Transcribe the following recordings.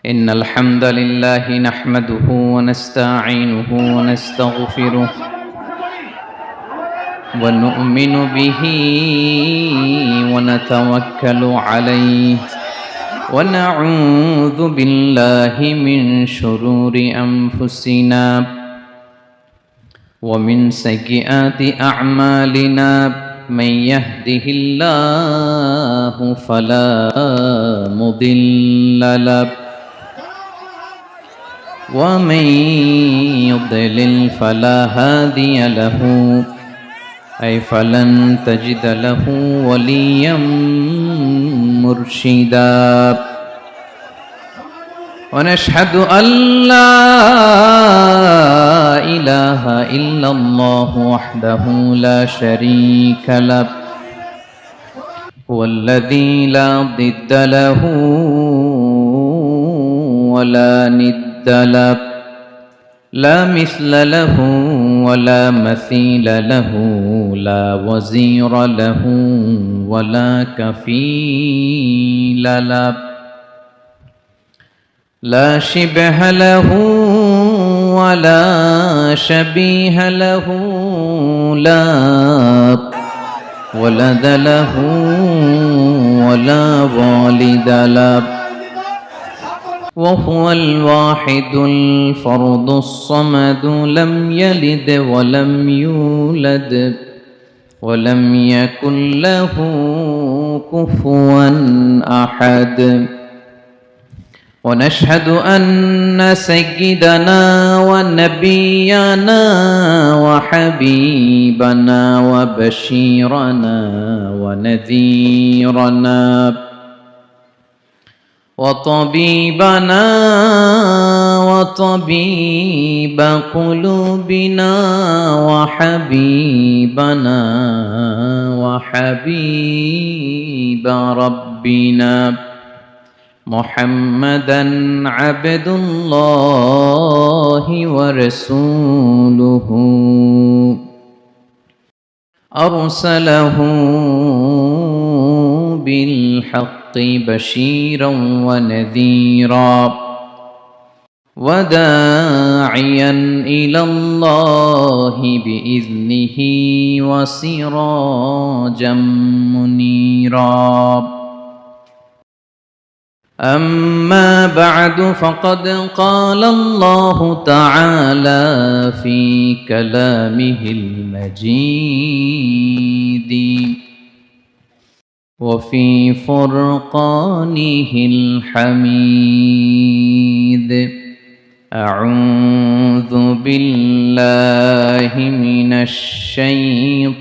إن الحمد لله نحمده ونستعينه ونستغفره ونؤمن به ونتوكل عليه ونعوذ بالله من شرور أنفسنا ومن سيئات أعمالنا من يهده الله فلا مضل له ومن يضلل فلا هادي له فلن تجد له وليا مرشدا ونشهد أن لا إله إلا الله وحده لا شريك له هو الذي لا ضد له ولا ند له لا مثل له ولا مثيل له لا وزير له ولا كفيل له لا شبه له ولا شبيه له لا ولد له ولا والد له وهو الواحد الفرد الصمد لم يلد ولم يولد ولم يكن له كفوا أحد ونشهد أن سيدنا ونبينا وحبيبنا وبشيرنا ونذيرنا وطبيبنا وطبيب قلوبنا وحبيبنا وحبيب ربنا محمدا عبد الله ورسوله أرسله بالحق بشيرا ونذيرا وداعيا إلى الله بإذنه وسراجا منيرا أما بعد فقد قال الله تعالى في كلامه المجيد وفي فرقانه الحميد أعوذ بالله من الشيطان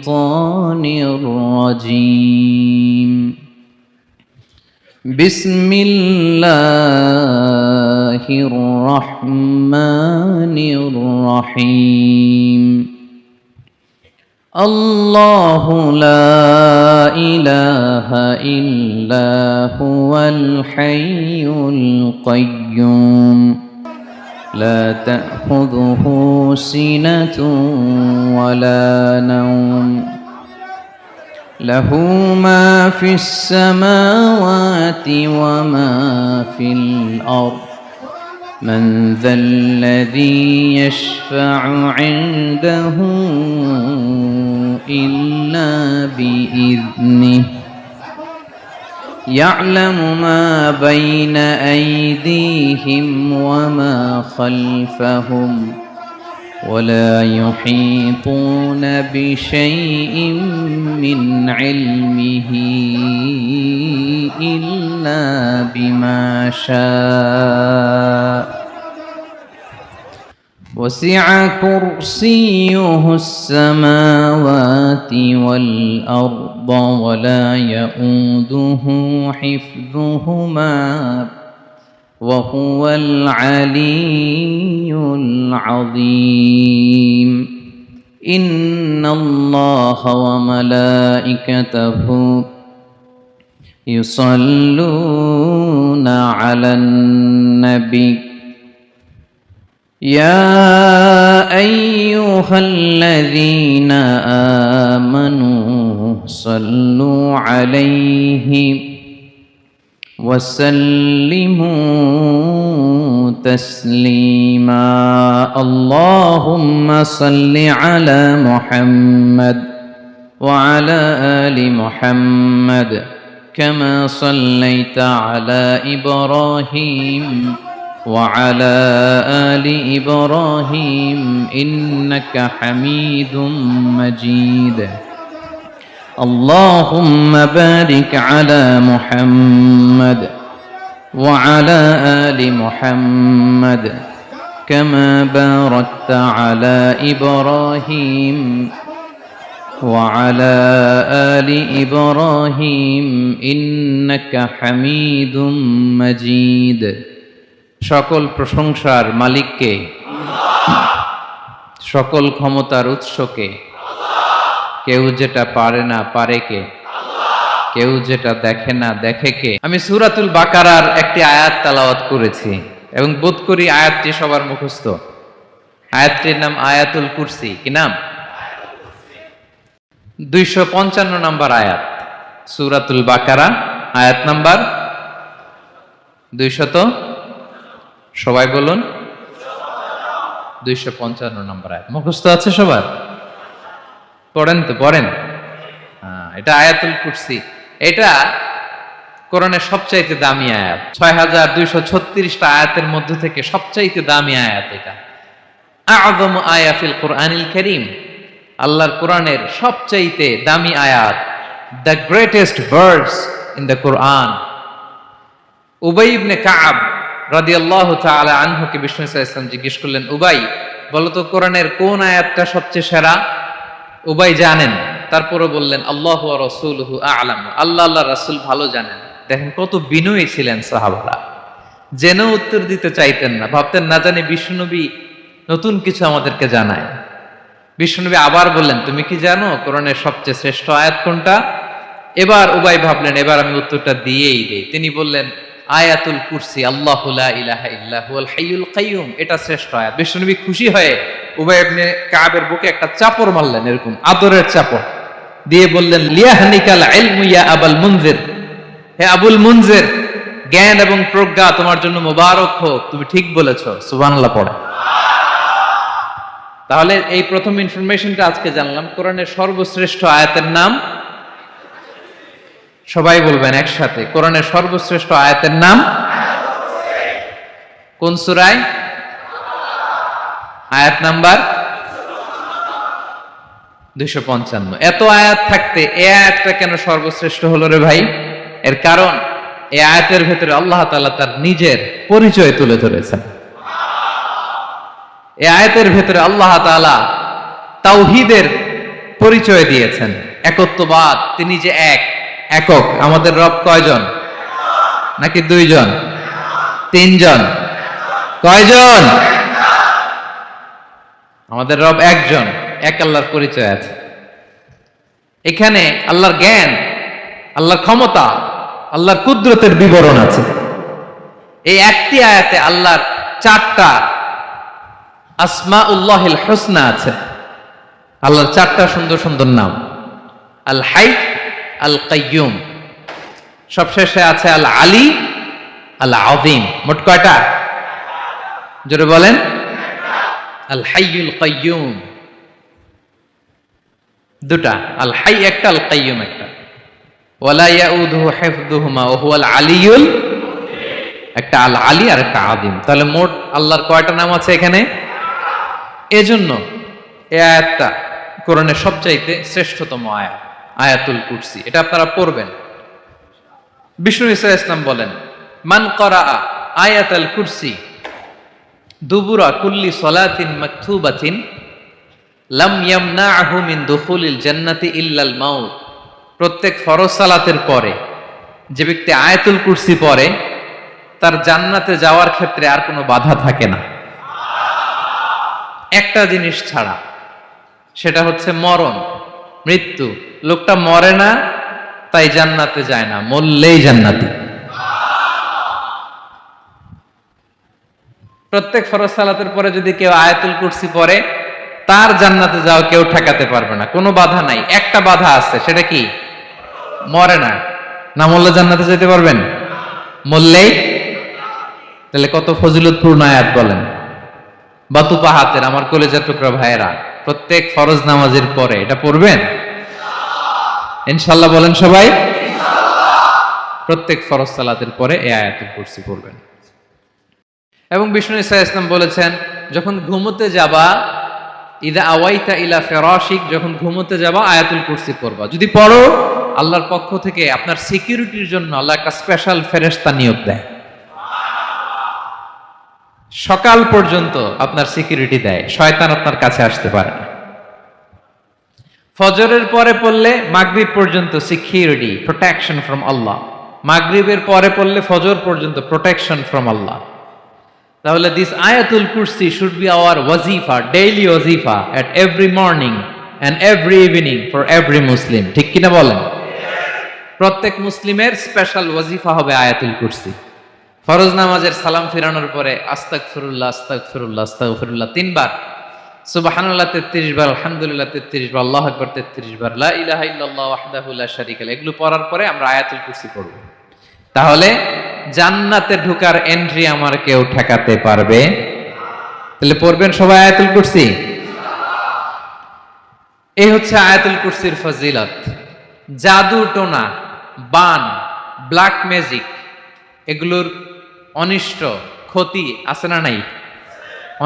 الرجيم بسم الله الرحمن الرحيم الله لا إله إلا هو الحي القيوم لا تأخذه سنة ولا نوم له ما في السماوات وما في الأرض من ذا الذي يشفع عنده إلا بإذنه يعلم ما بين أيديهم وما خلفهم ولا يحيطون بشيء من علمه إلا بما شاء وسع كرسيه السماوات والأرض ولا يؤوده حفظهما وهو العلي العظيم إن الله وملائكته يصلون على النبي يا أيها الذين آمنوا صلوا عليه وسلموا تسليما اللهم صل على محمد وعلى آل محمد كما صليت على إبراهيم وعلى آل إبراهيم إنك حميد مجيد اللهم بارك على محمد وعلى آل محمد كما باركت على إبراهيم وعلى آل إبراهيم إنك حميد مجيد সকল প্রশংসার মালিককে সকল ক্ষমতার উৎসকে কেউ যেটা পারে না পারে কে কেউ যেটা দেখে না দেখে কে আমি সূরাতুল বাকারার একটি আয়াত তেলাওয়াত করেছি এবং বোধ করি আয়াতটি সবার মুখস্থ আয়াতটির নাম আয়াতুল কুরসি কি নাম 255 নম্বর আয়াত সূরাতুল বাকারা আয়াত নাম্বার 200 সবাই বলুন 255 নম্বর আয়াত মুখস্থ আছে সবার পড়েন তো পড়েন এটা আয়াতুল কুরসি এটা কোরআনের সবচাইতে দামি আয়াত 6236টা আয়াতের মধ্য থেকে সবচাইতে দামি আয়াত এটা আযমু আয়া ফিল কুরআনিল কারীম আল্লাহর কোরআনের সবচাইতে দামি আয়াত the greatest verse in the Quran Ubai ibn Kaab রাদিয়াল্লাহু তাআলা আনহুকে বিষ্ণু সাল্লাল্লাহু আলাইহি ওয়াসাল্লাম জিজ্ঞেস করলেন উবাই বলো তো কোরআনের কোন আয়াতটা সবচেয়ে সেরা উবাই জানেন তারপরও বললেন আল্লাহু ওয়া রাসূলুহু আ'লাম আল্লাহ আল্লাহর রাসূল ভালো জানেন দেখেন কত বিনয়ী ছিলেন সাহাবারা জেনে উত্তর দিতে চাইতেন না ভাবতেন না জানি বিশ্বনবী নতুন কিছু আমাদেরকে জানায় বিশ্বনবী আবার বললেন তুমি কি জানো কোরআনের সবচেয়ে শ্রেষ্ঠ আয়াত কোনটা এবার উবাই ভাবলেন এবার আমি উত্তরটা দিয়েই দেই তিনি বললেন আয়াতুল কুরসি আল্লাহু লা ইলাহা ইল্লা হুয়াল হাইয়ুল কাইয়ুম এটা শ্রেষ্ঠ আয়াত বিশ্বনবী খুশি হয়ে উবাই ইবনে কাবের বুকে একটা চাপড় মারলেন এরকম আদরের চাপড় দিয়ে বললেন লিয়াহনিকাল ইলমু ইয়া আবুল মুনজির হে আবুল মুনজির জ্ঞান এবং প্রজ্ঞা তোমার জন্য মোবারক হোক তুমি ঠিক বলেছো সুবহানাল্লাহ পড়ে তাহলে এই প্রথম ইনফরমেশনটা আজকে জানলাম কোরআনের সর্বশ্রেষ্ঠ আয়াতের নাম সবাই বলবেন একসাথে কোরআনের সর্বশ্রেষ্ঠ আয়াতের নাম কোন সূরায় আয়াত নাম্বার 255 এত আয়াত থাকতে এই আয়াতটা কেন সর্বশ্রেষ্ঠ হলো রে ভাই এর কারণ এই আয়াতের ভিতরে আল্লাহ তাআলা তার নিজের পরিচয় তুলে ধরেছেন এই আয়াতের ভিতরে আল্লাহ তাআলা তাওহীদের পরিচয় দিয়েছেন একত্ববাদ তিনি যে একক আমাদের রব কয়জন নাকি দুইজন তিনজন কয়জন আমাদের রব একজন এক আল্লাহর পরিচয় আছে এখানে আল্লাহর জ্ঞান আল্লাহর ক্ষমতা আল্লাহর কুদরতের বিবরণ আছে এই একটি আয়াতে আল্লাহর 4টা আসমাউল্লাহিল হুসনা আছে আল্লাহর 4টা সুন্দর সুন্দর নাম আল হাই আল কাইয়ুম সবশেষে আছে আল আলী আল আযীম মোট কয়টা জোরে বলেন আল হাইয়ুল কাইয়ুম দুটা আল হাই একটা আল কাইয়ুম একটা ওয়ালা ইয়াউদুহু হিফযুহুমা ওয়া হুয়াল আলিয়ুল একটা আল আলী আর একটা আযীম তাহলে মোট আল্লাহর কয়টা নাম আছে এখানে এজন্য এই আয়াতটা কোরআনের সবচাইতে শ্রেষ্ঠতম আয়াত আয়াতুল কুরসি এটা আপনারা পড়বেন বিষ্ণু ঈসা ইসলাম বলেন মান ক্বারা আয়াতুল কুরসি দুবুরা কুল্লি সালাতিন মাকতুবাতিন লাম ইয়ামনাহু মিন দুখুলিল জান্নাতি ইল্লাল মাউত প্রত্যেক ফরজ সালাতের পরে যে ব্যক্তি আয়াতুল কুরসি পড়ে তার জান্নাতে যাওয়ার ক্ষেত্রে আর কোনো বাধা থাকে না একটা জিনিস ছাড়া সেটা হচ্ছে মরণ মৃত্যু লোকটা মরে না তাই জান্নাতে যায় না মরলেই জান্নাতি প্রত্যেক ফরজ সালাতের পরে যদি কেউ আয়াতুল কুরসি পড়ে তার জান্নাতে যাও কেউ ঠেকাতে পারবে না কোনো বাধা নাই একটা বাধা আছে সেটা কি মরে না না মরলে জান্নাতে যেতে পারবেন মরলেই, তাহলে কত ফজিলতপূর্ণ আয়াত বলেন। বাতুপা হাতের আমার কলেজের টুকরা ভাইয়েরা, প্রত্যেক ফরজ নামাজের পরে এটা পড়বেন ইনশাআল্লাহ। বলেন সবাই, প্রত্যেক ফরজ সালাতের পরে এই আয়াতুল কুরসি পড়বেন। এবং বিষ্ণু ঈসা ইসলাম বলেছেন, যখন ঘুমোতে যাবা, ইদা আওয়াইতা ইলা ফিরাশিক, যখন ঘুমোতে যাবা আয়াতুল কুরসি পড়বা। যদি পড়ো, আল্লাহর পক্ষ থেকে আপনার সিকিউরিটির জন্য আল্লাহ একটা স্পেশাল ফেরেশতা নিয়োগ দেয়, সকাল পর্যন্ত আপনার সিকিউরিটি দেয়, শয়তান আপনার কাছে আসতে পারে না। ফজরের পরে পড়লে মাগরিব পর্যন্ত সিকিউরিটি, প্রোটেকশন ফ্রম আল্লাহ। মাগরিবের পরে পড়লে ফজর পর্যন্ত প্রোটেকশন ফ্রম আল্লাহ। তাহলে দিস আয়াতুল কুরসি শুড বি আওয়ার ওয়াজিফা, ডেইলি ওয়াজিফা at every morning and every evening for every Muslim. ঠিক কিনা বলেন? প্রত্যেক মুসলিমের স্পেশাল ওয়াজিফা হবে আয়াতুল কুরসি। ফরজ নামাজের সালাম ফিরানোর পরে আস্তাগফিরুল্লাহ আস্তাগফিরুল্লাহ আস্তাগফিরুল্লাহ 3 বার, সুবহানাল্লাহ 33 বার, আলহামদুলিল্লাহ 33 বার, আল্লাহু আকবার 33 বার, লা ইলাহা ইল্লাল্লাহ ওয়াহদাহু লা শারীকা লাহু, এগুলো পড়ার পরে আমরা আয়াতুল কুরসি পড়ব। তাহলে জান্নাতে ঢোকার এন্ট্রি আমার কেউ ঠেকাতে পারবে? তাহলে পড়বেন সবাই আয়াতুল কুরসি। এই হচ্ছে আয়াতুল কুরসির ফজিলত। জাদু টোনা, বান, ব্ল্যাক ম্যাজিক, এগুলোর অনিষ্ট ক্ষতি আছে না নাই?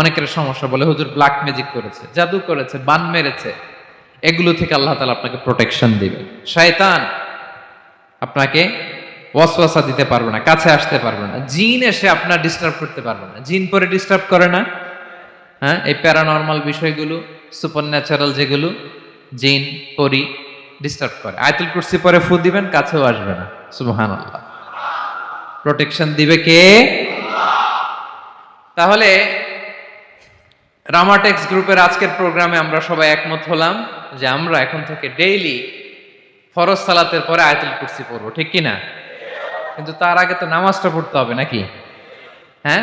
অনেকের সমস্যা, বলে হুজুর ব্ল্যাক ম্যাজিক করেছে, জাদু করেছে, বান মেরেছে, এগুলো থেকে আল্লাহ তাআলা আপনাকে প্রোটেকশন দিবে। শয়তান আপনাকে ওয়াসওয়াসা দিতে পারবে না, কাছে আসতে পারবে না। জিন এসে আপনার ডিস্টার্ব করতে পারবে না। জিন পরে ডিস্টার্ব করে না? হ্যাঁ, এই প্যারানরমাল বিষয়গুলো, সুপারন্যাচারাল যেগুলো, জিন পরি ডিস্টার্ব করে। আয়াতুল কুরসি পরে ফু দিবেন, কাছেও আসবে না। সুবহানাল্লাহ। প্রোটেকশন দিবে কে? তাহলে রামাটেক্স গ্রুপের আজকের প্রোগ্রামে আমরা সবাই একমত হলাম যে আমরা এখন থেকে ডেইলি ফরজ সালাতের পরে আয়াতুল কুরসি পড়বো, ঠিক কি না? কিন্তু তার আগে তো নামাজটা পড়তে হবে নাকি? হ্যাঁ,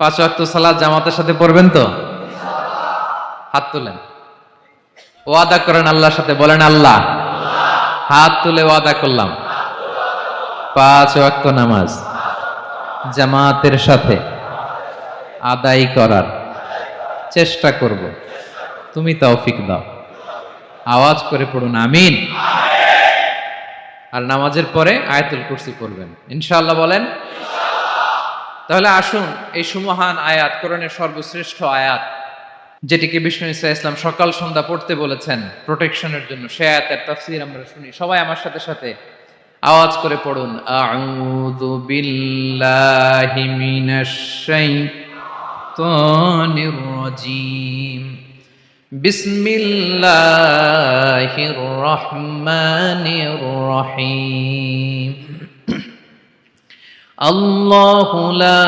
5 ওয়াক্ত সালাত জামাতের সাথে পড়বেন তো? হাত তুলেন, ওয়াদা করেন আল্লাহর সাথে, বলেন আল্লাহ, হাত তুলে ওয়াদা করলাম 5 ওয়াক্ত নামাজ জামাতের সাথে আদায় করার চেষ্টা করব, তুমি তৌফিক দাও। আওয়াজ করে পড়ুন আমিন। আর নামাজের পরে আয়াতুল কুরসি পড়বেন ইনশাআল্লাহ, বলেন। তাহলে আসুন এই সুমহান আয়াত, কোরআনের সর্বশ্রেষ্ঠ আয়াত, যেটিকে বিষ্ণু ঈসা ইসলাম সকাল সন্ধ্যা পড়তে বলেছেন প্রোটেকশনের জন্য, সে আয়াতের তাফসীর আমরা শুনি। সবাই আমার সাথে সাথে আওয়াজ করে পড়ুন, আউযু বিল্লাহি মিনাশ শাইতানির রাজীম, বিসমিল্লাহির রহমানির রহিম। আল্লাহু লা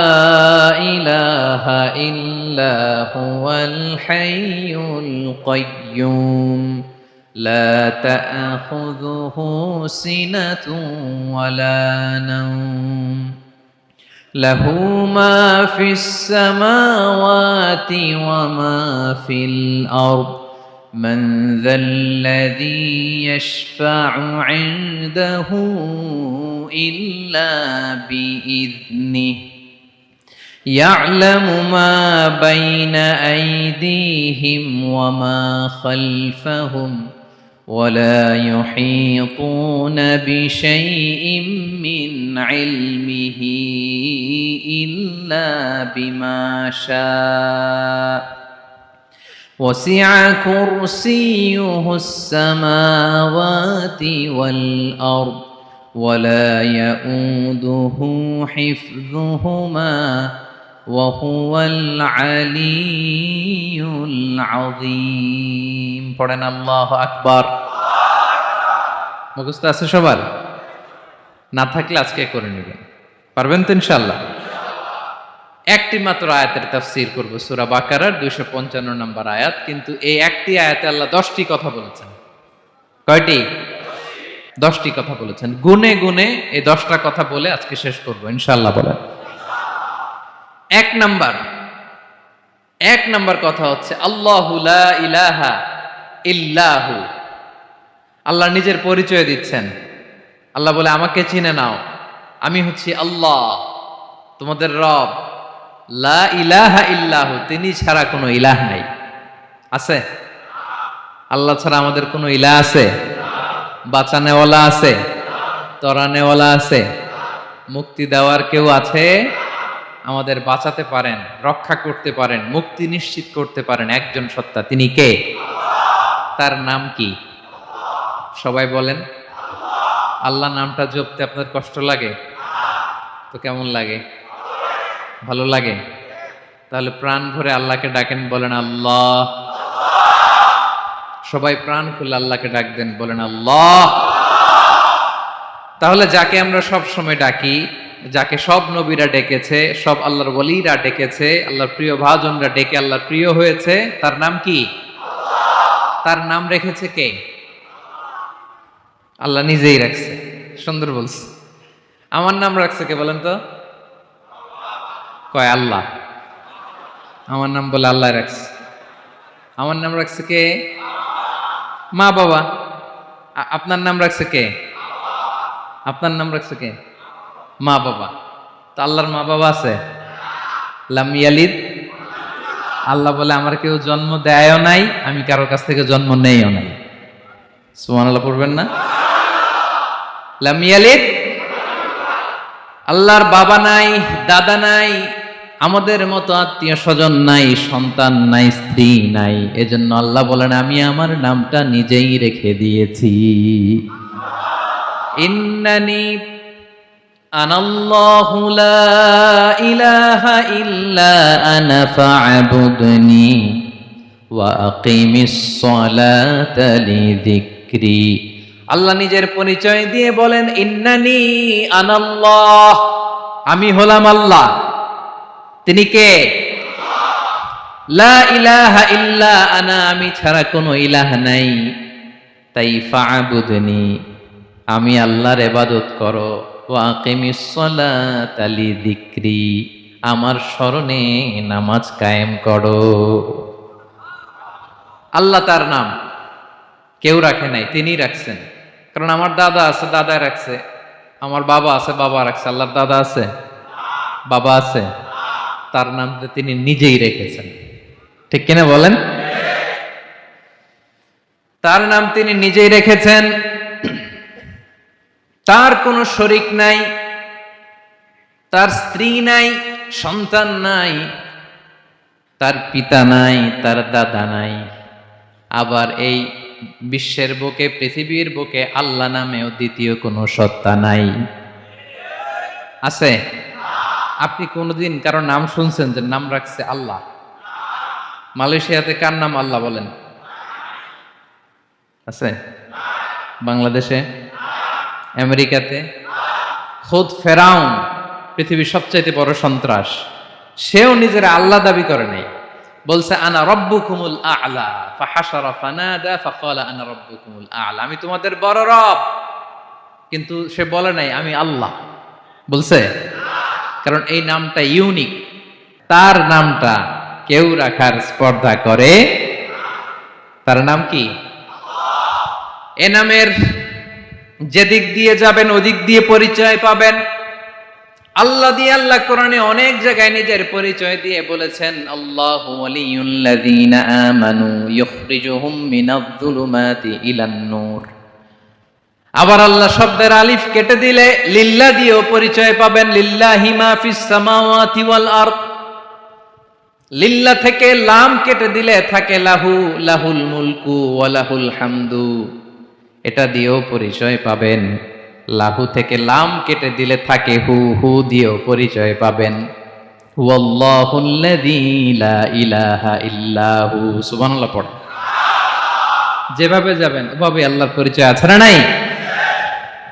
ইলাহা ইল্লা হুয়াল হাইয়ুল কাইয়্যুম, লা তা'খুযুহু সিনাতুন ওয়ালা নাওম, লাহু মা ফিস সামাওয়াতি ওয়া মা ফিল আরদ, মান যাল্লাযী ইয়াশফা'ু 'ইনদাহু ইল্লা বিইذনিহি, ইয়া'লামু মা বাইনা আইদিহিম ওয়া মা খালফাহুম, ولا يحيطون بشيء من علمه إلا بما شاء، وسع كرسيه السماوات والأرض، ولا يؤوده حفظهما، وهو العلي العظيم। পড়েন আল্লাহু আকবার। মুখস্থ আছে সবার? না থাকলে আজকে করে নেবেন, পারবেন তো ইনশাআল্লাহ। একটি মাত্র আয়াতের তাফসীর করব, সূরা বাকারার 255 নম্বর আয়াত। কিন্তু এই একটি আয়াতে আল্লাহ 10টি কথা বলেছেন। কয়টি? 10টি কথা বলেছেন। গুনে গুনে এই 10টা কথা বলে আজকে শেষ করব ইনশাআল্লাহ। বলেন। এক নাম্বার কথা হচ্ছে আল্লাহু লা ইলাহা ইল্লাহু। আল্লাহ নিজের পরিচয় দিচ্ছেন। আল্লাহ বলে আমাকে চিনে নাও, আমি হচ্ছি আল্লাহ তোমাদের রব, লা ইলাহা ইল্লাহু, তিনি ছাড়া কোনো ইলাহ নাই। আছে? আল্লাহ ছাড়া আমাদের কোনো ইলাহ আছে? বাঁচানেওয়ালা আছে? তরানেওয়ালা আছে? মুক্তি দেওয়ার কেউ আছে? আমাদের বাঁচাতে পারেন, রক্ষা করতে পারেন, মুক্তি নিশ্চিত করতে পারেন একজন সত্তা, তিনি কে? তার নাম কি? সবাই বলেন। আল্লাহ নামটা জপতে আপনার কষ্ট লাগে? তো কেমন লাগে? ভালো লাগে? তাহলে প্রাণ ভরে আল্লাহকে ডাকেন, বলেন আল্লাহ। সবাই প্রাণ খুলে আল্লাহকে ডাক দেন, বলেন আল্লাহ। তাহলে যাকে আমরা সব সময় ডাকি, যাকে সব নবীরা ডেকেছে, সব আল্লাহর ওলীরা ডেকেছে, আল্লাহর প্রিয় ভাজনরা ডেকে আল্লাহর প্রিয় হয়েছে, তার নাম কি? তার নাম রেখেছে কে? আল্লাহ নিজেই রাখছে। সুন্দর বলছে। আমার নাম রাখছে কে বলেন তো? কয় আল্লাহ। আমার নাম বলে আল্লাহ রাখছে। আমার নাম রাখছে কে? মা বাবা। আপনার নাম রাখছে কে? আপনার নাম রাখছে কে? মা বাবা। তো আল্লাহর মা বাবা আছে? লাম ইয়ালিদ। আল্লাহ বলে আমার কেউ জন্ম দেয়ও নাই, আমি কারোর কাছ থেকে জন্ম নেইও নাই। সুবহানাল্লাহ পড়বেন না? লাম ইয়ালিদ। আল্লাহর বাবা নাই, দাদা নাই, আমাদের মতো আত্মীয় স্বজন নাই, সন্তান নাই, স্ত্রী নাই। এজন্য আল্লাহ বলেন আমি আমার নামটা নিজেই রেখে দিয়েছি। ইন্নানি আনাল্লাহু লা ইলাহা ইল্লা আনা ফা'বুদনি ওয়া আকিমিস সালাতা লিযিকরি। আল্লাহ নিজের পরিচয় দিয়ে বলেন ইন্নানি আনাল্লাহ, আমি হলাম আল্লাহ। তিনি কে? লা ইলাহা ইল্লা আনা, আমি ছাড়া কোনো ইলাহ নাই। তাই ফা'বুদনি, আমি আল্লাহর ইবাদত করো। ওয়া আকিমিস সালাতা লিযিকরি, আমার স্মরণে নামাজ কায়েম করো। আল্লাহ তার নাম কেউ রাখে নাই, তিনি রাখছেন। কারণ আমার দাদা আছে, দাদা রাখছে। আমার বাবা আছে, বাবা রাখছে। আল্লাহর দাদা আছে? বাবা আছে? তার নামটা তিনি নিজেই রেখেছেন। ঠিক কিনা বলেন? তার নাম তিনি নিজেই রেখেছেন। তার কোনো শরীক নাই, তার স্ত্রী নাই, সন্তান নাই, তার পিতা নাই, তার দাদা নাই। আবার এই বিশ্বের বুকে, পৃথিবীর বুকে আল্লাহ নামেও দ্বিতীয় কোনো সত্তা নাই। আছে? আপনি কোনোদিন কারো নাম শুনছেন যে নাম রাখছে আল্লাহ? মালয়েশিয়াতে কার নাম আল্লাহ বলেন? আছে? বাংলাদেশে? আমেরিকাতে? খোদ ফেরাউন, পৃথিবীর সবচাইতে বড় সন্ত্রাস, সেও নিজের আল্লাহ দাবি করে নাই। বলছে আনা রব্বুকুমুল আ'লা, ফাহাশারা ফানাদা ফাকালা আনা রব্বুকুমুল আ'লা, আমি তোমাদের বড় রব। কিন্তু সে বলে নাই আমি আল্লাহ। বলছে? কারণ এই নামটা ইউনিক। তার নামটা কেউ রাখার স্পর্ধা করে। তার নাম কি? এ নামের যেদিক দিয়ে যাবেন ওদিক দিয়ে পরিচয় পাবেন। আল্লাহ দিয়ে আল্লাহ কোরআনে অনেক জায়গায় নিজের পরিচয় দিয়ে বলেছেন আল্লাহু ওয়ালিয়ুল্লাযীনা আমানু ইখরিজুহুম মিনায-যুলুমাতি ইলান-নূর। আবার আল্লাহ শব্দের আলিফ কেটে দিলে লিল্লাহ দিয়েও পরিচয় পাবেন। লিল্লাহি মা ফিস সামাওয়াতি ওয়াল আরদ। লিল্লাহ থেকে লাম কেটে দিলে থাকে লাহু, লাহুল মুলকু ওয়া লাহুল হামদু। এটা দিয়েও পরিচয় পাবেন। লাহু থেকে লাম কেটে দিলে থাকে হু, হু দিয়েও পরিচয় পাবেন। ওয়াল্লাহুল্লাযী লা ইলাহা ইল্লাহু। সুবহানাল্লাহ পড়। যেভাবে যাবেন ওভাবে আল্লাহর পরিচয় আছে না নাই?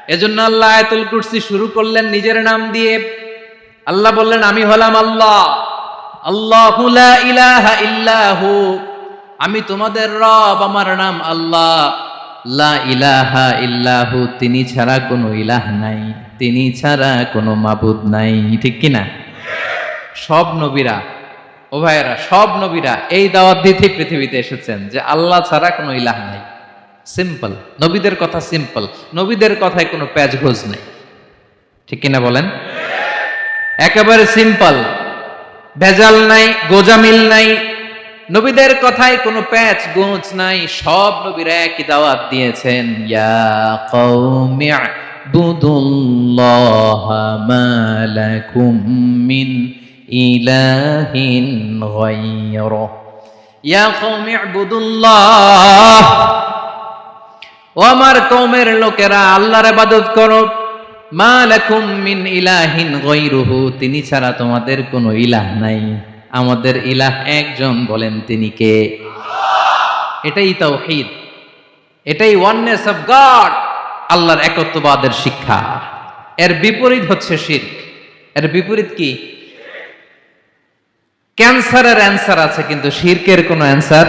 এজন্য আল্লাহ আয়াতুল কুরসি শুরু করলেন নিজের নাম দিয়ে। আল্লাহ বললেন আমি হলাম আল্লাহ। আল্লাহু লা ইলাহা ইল্লাহু, আমি তোমাদের রব, আমার নাম আল্লাহ। লা ইলাহা ইল্লাহু, তিনি ছাড়া কোনো ইলাহ নাই, তিনি ছাড়া কোনো মাবুদ নাই। ঠিক কিনা? সব নবীরা, ও ভাইয়েরা, সব নবীরা এই দাওয়াত দিতে পৃথিবীতে এসেছেন যে আল্লাহ ছাড়া কোনো ইলাহ নাই। সিম্পল। নবীদের কথা সিম্পল, নবীদের কথায় কোনো প্যাচগোজ নেই। ঠিক কিনা বলেন? একেবারে সিম্পল, ভেজাল নাই, গোজামিল নাই, নবীদের কথায় কোনো প্যাচ গোঁচ নাই। সব নবীরা একই দাওয়াত দিয়েছেন, ইয়া কওমি ইবুদুল্লাহা মা লাকুম মিন ইলাহিন গায়রুহ। ইয়া কওমি ইবুদুল্লাহ, ও আমার কওমের লোকেরা আল্লাহর ইবাদত করো। মা লাকুম মিন ইলাহিন গায়রুহু, তিনি ছাড়া তোমাদের কোনো ইলাহ নাই। আমাদের ইলাহ একজন, বলেন তিনি কে? এটাই তাওহীদ, এটাই ওয়াননেস অফ গড, আল্লাহর একত্ববাদের শিক্ষা। এর বিপরীত হচ্ছে শিরক। এর বিপরীত কি? ক্যান্সারের অ্যান্সার আছে, কিন্তু শিরকের কোনো অ্যান্সার।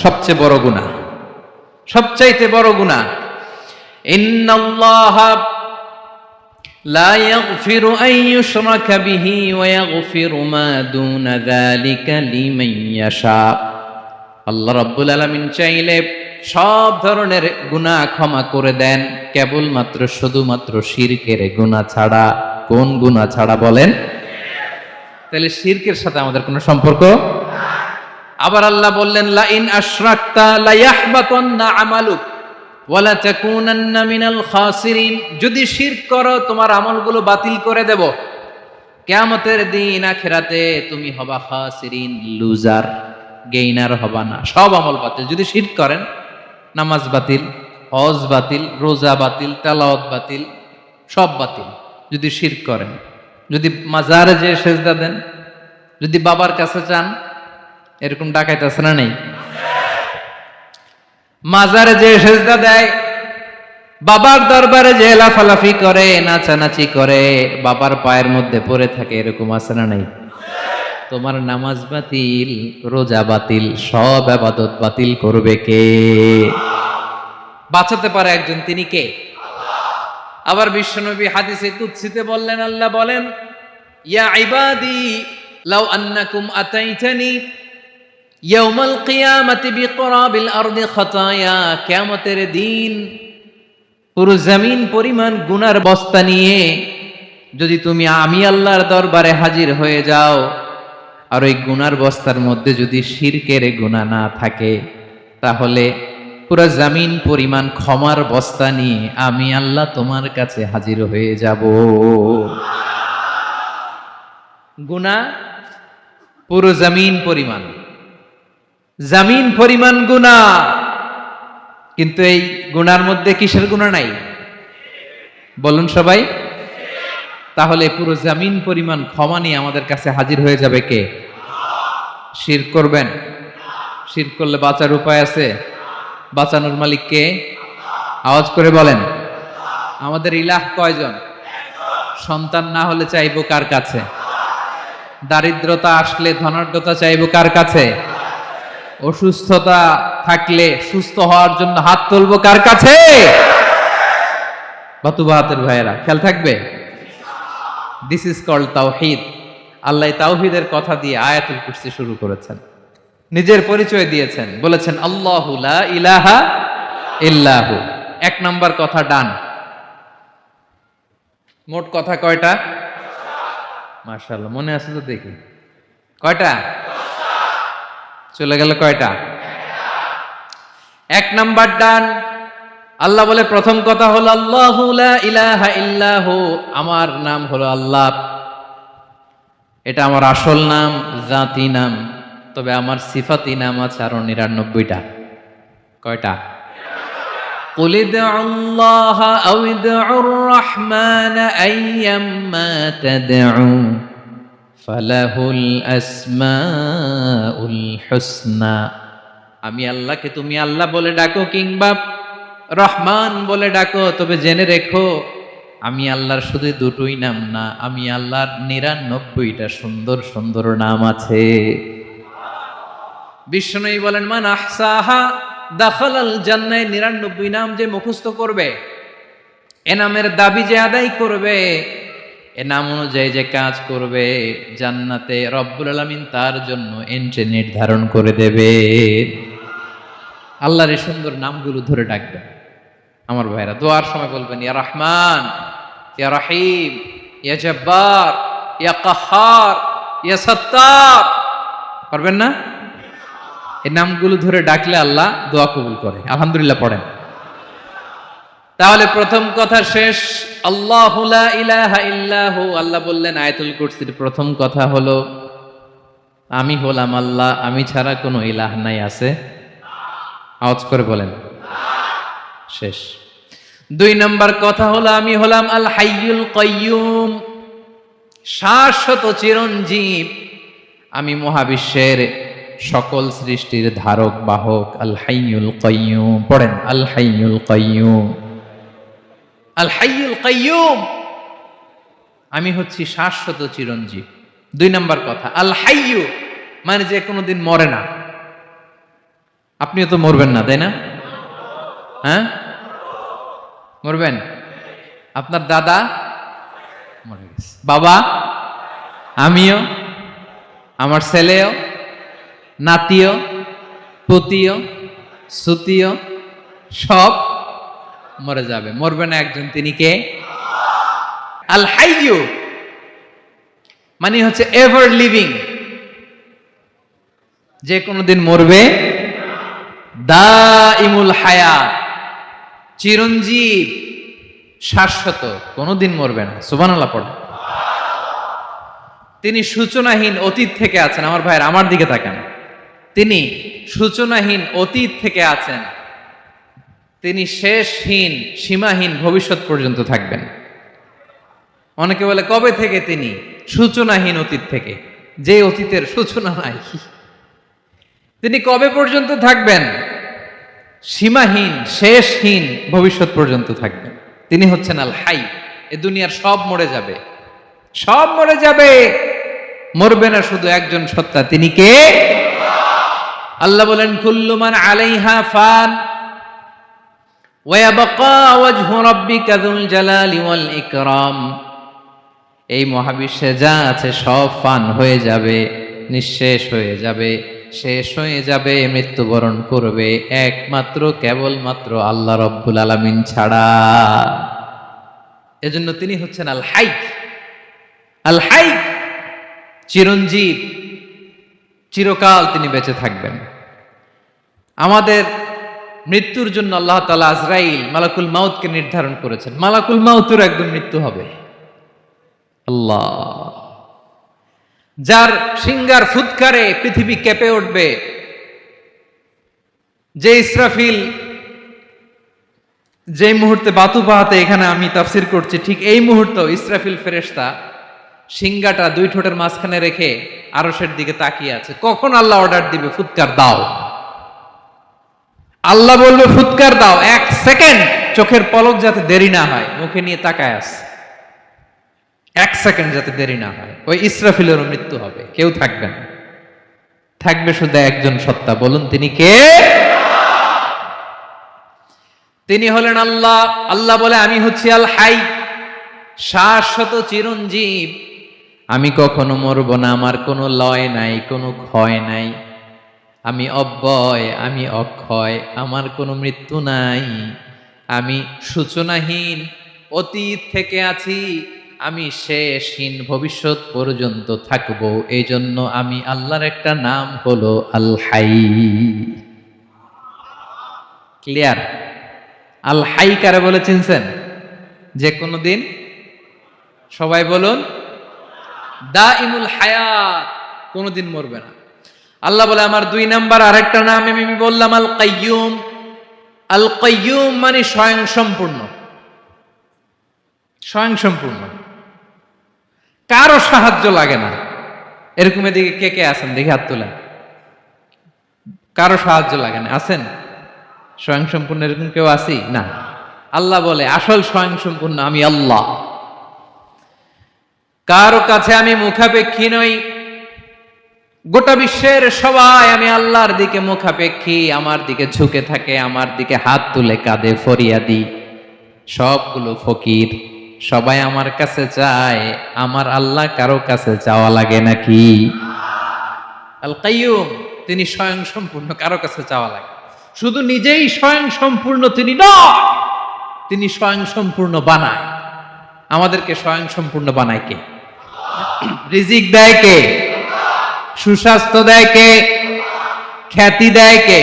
সবচেয়ে বড় গুনাহ, সবচাইতে বড় গুনাহ। ইন্নাল্লাহা লা ইয়াগফিরু আন ইউশরাকা বিহি ওয়া ইয়াগফিরু মা দুনা যালিকা লিমান ইয়াশা। আল্লাহ রাব্বুল আলামিন চাইলে সব ধরনের গুনাহ ক্ষমা করে দেন, কেবলমাত্র শুধুমাত্র শিরকের গুনাহ ছাড়া। কোন গুনাহ ছাড়া বলেন? তাহলে শিরকের সাথে আমাদের কোনো সম্পর্ক। আবার আল্লাহ বললেন, লা ইন আশরাকতা লা ইয়াহবাতান্না আমালুক ওয়া লা তাকুনান্না মিনাল খাসিরিন। যদি শিরক করো তোমার আমলগুলো বাতিল করে দেব, কিয়ামতের দিন আখিরাতে তুমি হবা খাসিরিন, লুজার, গেইনার হবা না। সব আমল বাতিল যদি শিরক করেন। নামাজ বাতিল, হজ বাতিল, রোজা বাতিল, তেলাওয়াত বাতিল, সব বাতিল যদি শিরক করেন। যদি মাজারে যে সেজদা দেন, যদি বাবার কাছে চান, এরকম ডাকাইতে আছে না নেই? মাজারে যে সেজদা দেয়, বাবার দরবারে যে লাফালাফি করে, নাচানাচি করে, বাবার পায়ের মধ্যে পড়ে থাকে, এরকম আছে না নাই? তোমার নামাজ বাতিল, রোজা বাতিল, সব ইবাদত বাতিল করবে কে? বাঁচাতে পারে একজন, তিনি কে? আবার বিশ্বনবী হাদিসে কুদসিতে বললেন, আল্লাহ বলেন, ইয়া ইবাদি লাউ আন্নাকুম আতাইতানি ইয়াউমাল কিয়ামাতি বিকরাবিল আরদি খাতায়া। কিয়ামতের দিন পুরো জমিন পরিমাণ গুনার বস্তা নিয়ে যদি তুমি আমি আল্লাহর দরবারে হাজির হয়ে যাও, আর ওই গুনার বস্তার মধ্যে যদি শিরকের গুনাহ না থাকে, তাহলে পুরো জমিন পরিমাণ ক্ষমার বস্তা নিয়ে আমি আল্লাহ তোমার কাছে হাজির হয়ে যাব। গুনাহ পুরো জমিন পরিমাণ, জমিন পরিমাণ গুনাহ। কিন্তু এই গুনার মধ্যে কিসের গুনাহ নাই? বলুন সবাই। তাহলে পুরো জমিন পরিমাণ ক্ষমা নিয়ে আমাদের কাছে হাজির হয়ে যাবে কে? শিরক করবেন? শিরক করলে বাঁচার উপায় আছে? বাঁচানোর মালিক কে? আওয়াজ করে বলেন। আমাদের ইলাহ কয়জন? সন্তান না হলে চাইবো কার কাছে? দারিদ্রতা আসলে ধনাঢ্যতা চাইবো কার কাছে? অসুস্থতা থাকলে সুস্থ হওয়ার জন্য হাত তুলবো কার কাছে? বাতুবাহাতের ভাইয়েরা, খেয়াল থাকবে। দিস ইজ কল্ড তাওহীদ। আল্লাহ তাওহীদের কথা দিয়ে আয়াতুল কুরসি শুরু করেছেন, নিজের পরিচয় দিয়েছেন, বলেছেন আল্লাহু লা ইলাহা ইল্লাহু। এক নাম্বার কথা ডান। মোট কথা কয়টা? মাশাআল্লাহ, মনে আছে তো দেখি। কয়টা? চলে গেল কয়টা? এক নাম্বার ডান। আল্লাহ বলে প্রথম কথা হলো আল্লাহু লা ইলাহা ইল্লাহু, আমার নাম হলো আল্লাহ। এটা আমার আসল নাম, জাতি নাম। তবে আমার সিফাতি নাম আছে আরো ৯৯টা। কয়টা? কুল ইদউল্লাহা আও ইদউর রহমান আইয়াম্মা তাদউ ফালাহুল আসমাউল হুসনা। আমি আল্লাহকে তুমি আল্লাহ বলে ডাকো কিংবা রহমান বলে ডাকো, তবে জেনে রেখো আমি আল্লাহর শুধু দুটোই নাম না, আমি আল্লাহর ৯৯টা সুন্দর সুন্দর নাম আছে। বিষ্ণুই বলেন, মান আহসাহা দাখালাল জান্নাহ। ৯৯ নাম যে মুখস্থ করবে, এ নামের দাবি যে আদায় করবে, এ নাম অনুযায়ী যে কাজ করবে, জান্নাতে রব্বুল আলামিন তার জন্য এন্ট্রি নির্ধারণ করে দেবে। আল্লাহর এই সুন্দর নামগুলো ধরে ডাকবেন। আমার ভাইরা দোয়ার সময় বলবেন, ইয়া রহমান ইয়া রহিম, ইয়া জব্বার, ইয়া কাহ্হার, ইয়া সত্তার। পারবেন না? এই নামগুলো ধরে ডাকলে আল্লাহ দোয়া কবুল করে। আলহামদুলিল্লাহ পড়েন। তাহলে প্রথম কথা শেষ। আল্লাহু লা ইলাহা ইল্লাহু, আল্লাহ বললেন আয়াতুল কুরসির প্রথম কথা হলো আমি হলাম আল্লাহ, আমি ছাড়া কোনো ইলাহ নাই। আছে? আওয়াজ করে বলেন। শেষ। 2 নম্বর কথা হলো আমি হলাম আল হাইয়ুল কাইয়ুম, শাশ্বত চিরঞ্জীব। আমি মহাবিশ্বের সকল সৃষ্টির ধারক বাহক। আল হাইয়ুল কাইয়ুম পড়েন। আল হাইয়ুল কাইয়ুম, আল হাইয়ুল কাইয়ুম, আমি হচ্ছি শাশ্বত চিরঞ্জীব। 2 নম্বর কথা আল হাইয়ু মানে যে কোনোদিন মরে না। আপনিও তো মরবেন না, তাই না? হ্যাঁ, মরবেন। আপনার দাদা মরে গেছে, বাবা, আমিও, আমার ছেলেও, নাতিও, পুতিও, সুতিও সব মরে যাবে। মরবে না একজন, তিনি কে? আল হাইয়ু মানে হচ্ছে এভার লিভিং, যে কোনোদিন মরবে। দাইমুল হায়াত, চিরঞ্জীব, শাশ্বত, কোনোদিন মরবে না। সুবহানাল্লাহ পড়ে। তিনি সূচনাহীন, অতীত থেকে আছেন। আমার ভাইয়ের আমার দিকে তাকান। তিনি সূচনাহীন, অতীত থেকে আছেন। তিনি শেষহীন, সীমাহীন, ভবিষ্যৎ পর্যন্ত থাকবেন। অনেকে বলে কবে থেকে? তিনি সূচনাহীন, অতীত থেকে, যে অতীতের সূচনা নাই। তিনি কবে পর্যন্ত থাকবেন? সীমাহীন, শেষহীন, ভবিষ্যৎ পর্যন্ত থাকবেন। তিনি হচ্ছেন আল হাই। এ দুনিয়ার সব মরে যাবে, সব মরে যাবে, মরবে না শুধু একজন সত্তা। তিনি কে? আল্লাহ বলেন কুল্লু মান আলাইহা ফান ওয়া ইয়াবকা ওয়াজহু রাব্বিকা যুল জালালি ওয়াল ইকরাম। এই মহাবিশ্বে যা আছে সব ফান হয়ে যাবে, নিঃশেষ হয়ে যাবে, শেষ হয়ে যাবে, মৃত্যুবরণ করবে, একমাত্র কেবলমাত্র আল্লাহ রব্বুল আলামিন ছাড়া। এজন্য তিনি হচ্ছেন আল হাই। আল হাই চিরঞ্জীব, চিরকাল তিনি বেঁচে থাকবেন। আমাদের মৃত্যুর জন্য আল্লাহ তাআলা আজরাইল মালাকুল মাউতকে নির্ধারণ করেছেন। মালাকুল মাউতের একদম মৃত্যু হবে। আল্লাহ, যার সিংগার ফুৎকারে পৃথিবী কেঁপে উঠবে, যে ইসরাফিল যে মুহূর্তে বাতু পাহাতে এখানে আমি তাফসির করছি, ঠিক এই মুহূর্তে ইসরাফিল ফেরেশতা সিংগাটা 2 ঠোঁটের মাঝখানে রেখে আরশের দিকে তাকিয়ে আছে। কখন আল্লাহ অর্ডার দিবে ফুৎকার দাও, আল্লাহ বলবে ফুৎকার দাও, 1 সেকেন্ড চোখের পলক যাতে দেরি না হয়, মুখে নিয়ে তাকায় আছে, 1 সেকেন্ড যাতে দেরি না হয়। ওই ইসরাফিলেরও মৃত্যু হবে, কেউ থাকবে না, থাকবে শুধু একজন সত্তা। বলুন তিনি কে? তিনি হলেন আল্লাহ। আল্লাহ বলে আমি হচ্ছি আল হাই, শাশ্বত চিরঞ্জীব। আমি কখনো মরব না, আমার কোনো লয় নাই, কোনো ক্ষয় নাই। আমি অব্যয়, আমি অক্ষয়, আমার কোনো মৃত্যু নাই। আমি সূচনাহীন, অতীত থেকে আছি, আমি শেষহীন, ভবিষ্যৎ পর্যন্ত থাকবো। এই জন্য আমি আল্লাহর একটা নাম হলো আল হাই। ক্লিয়ার? আল হাই কারে বলে চিনছেন? যে কোনো দিন, সবাই বলুন, দাইমুল হায়াত, কোনোদিন মরবে না। আল্লাহ বলে আমার 2 নাম্বার আরেকটা নাম আমি বললাম আল কাইয়ুম। আল কাইয়ুম মানে স্বয়ং সম্পূর্ণ, স্বয়ং সম্পূর্ণ, কারো সাহায্য লাগে না। এরকম এদিকে কে কে আছেন দেখে হাত তোলেন। কারো সাহায্য লাগে না, আছেন? স্বয়ং সম্পূর্ণ এরকম কেউ আছি না? আল্লাহ বলে আসল স্বয়ং সম্পূর্ণ আমি আল্লাহ। কারো কাছে আমি মুখাপেক্ষী নই। গোটা বিশ্বের সবাই আমি আল্লাহর দিকে মুখাপেক্ষী, আমার দিকে ঝুঁকে থাকে, আমার দিকে হাত তুলে কাঁদে ফরিয়াদি। সবগুলো ফকির, সবাই আমার কাছে চায়। আমার আল্লাহ কারো কাছে চাওয়া লাগে নাকি? আল কাইয়ুম, তিনি স্বয়ং সম্পূর্ণ, কারো কাছে চাওয়া লাগে। শুধু নিজেই স্বয়ং সম্পূর্ণ তিনি নয়, তিনি স্বয়ং সম্পূর্ণ বানায়। আমাদেরকে স্বয়ংসম্পূর্ণ বানায় কে? রিজিক দেয় কে? সুস্বাস্থ্য দেয় কে? খ্যাতি দেয় কে?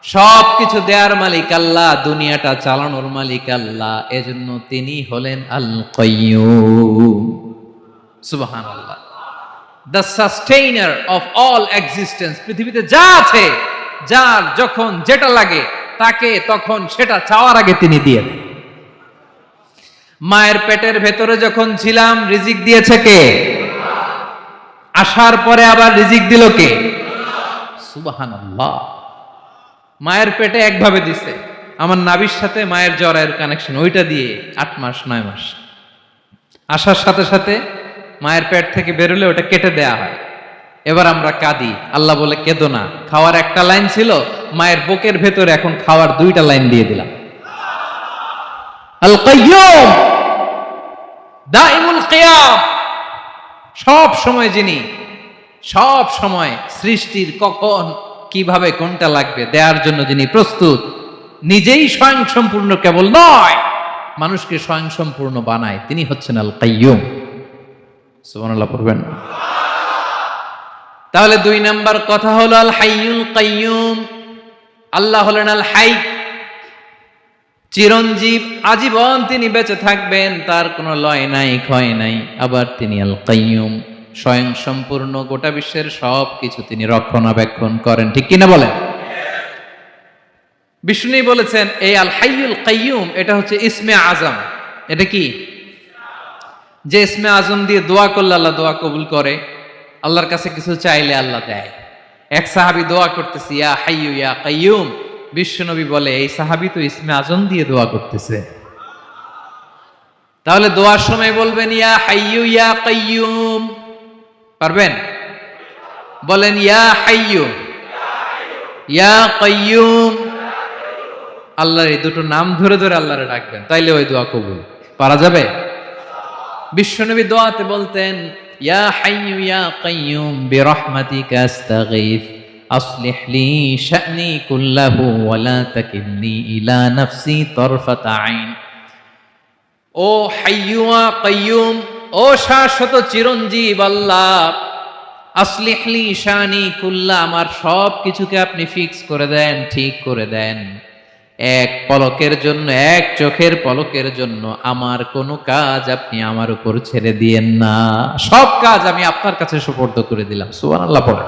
সবকিছু দেয়ার মালিক আল্লাহ, দুনিয়াটা চালানোর মালিক আল্লাহ। এজন্য তিনি হলেন আল কাইয়্যুম। সুবহানাল্লাহ। The sustainer of all existence. পৃথিবীতে যা আছে, যার যখন যেটা লাগে তাকে তখন সেটা চাওয়ার আগে তিনি দিয়ে দেন। মায়ের পেটের ভেতরে যখন ছিলাম রিজিক দিয়েছে কে? আসার পরে আবার রিজিক দিল কে? সুবহানাল্লাহ। মায়ের পেটে একভাবে দিছে, আমার নাভির সাথে মায়ের জরায়ুর কানেকশন, ওইটা দিয়ে 8 মাস 9 মাস আসার সাথে সাথে মায়ের পেট থেকে বেরোলে ওটা কেটে দেয়া হয়। এবার আমরা কাঁদি, আল্লাহ বলে কেঁদো না, খাওয়ার একটা লাইন ছিল, মায়ের বুকের ভেতরে এখন খাওয়ার 2টা লাইন দিয়ে দিলাম। আল কাইয়্যুম, দাইমুল কিয়াম, সব সময় যিনি, সব সময় সৃষ্টির কখন কিভাবে কোনটা লাগবে দেওয়ার জন্য যিনি প্রস্তুত, নিজেই স্বয়ংসম্পূর্ণ কেবল নয়, মানুষকে স্বয়ংসম্পূর্ণ বানায়, তিনি হচ্ছেন আল কাইয়্যুম। সুবহানাল্লাহ পড়বেন। তাহলে 2 নাম্বার কথা হলো আল হাইয়ুল কাইয়্যুম। আল্লাহ হলেন আল হাই, চিরঞ্জীব, আজীবন তিনি বেঁচে থাকবেন, তার কোনো লয় নাই ক্ষয় নাই। আবার তিনি আল কাইয়্যুম, স্বয়ং সম্পূর্ণ, গোটা বিশ্বের সব কিছু তিনি রক্ষণাবেক্ষণ করেন, ঠিক কিনা বলেন? বিষ্ণু বলেছেন এই আল হাইয়ুল কাইয়্যুম এটা হচ্ছে ইসমে আজম। এটা কি? যে ইসমে আজম দিয়ে দোয়া করলে আল্লাহ দোয়া কবুল করে, আল্লাহর কাছে কিছু চাইলে আল্লাহ দেয়। এক সাহাবী দোয়া করতেছে ইয়া হাইয়ু ইয়া কাইয়্যুম, বিশ্বনবী বলে এই সাহাবী তো ইসমে আজম দিয়ে দোয়া করতেছে। তাহলে দোয়ার সময় বলবেন ইয়া হাইয়ু ইয়া কাইয়্যুম, পারবেন? বলেন ইয়া হাইয়ু ইয়া কাইয়্যুম। আল্লাহর এই দুটো নাম ধরে ধরে আল্লাহরে ডাকবেন, তাইলে ওই দোয়া কবুল। পারা যাবে? বিশ্বনবী দোয়াতে বলতেন ইয়া হাইয়ু ইয়া কাইয়্যুম বিরহমাতিকা আস্তাগীথ আসলিহ লি শা'নি কুল্লাহু ওয়া লা তাকিলনি ইলা নাফসি তারফাতা আইন। ও হাইয়ু ওয়া কাইয়্যুম, ও শাশ্বত চিরঞ্জীব আল্লাহ, আসলিহ লি শা'নি কুল্লা, আমার সব কিছুকে আপনি ফিক্স করে দেন, ঠিক করে দেন। এক পলকের জন্য, এক চোখের পলকের জন্য আমার কোনো কাজ আপনি আমার উপর ছেড়ে দিয়েন না, সব কাজ আমি আপনার কাছে সুপর্দ করে দিলাম। সুবহানাল্লাহ পড়ে।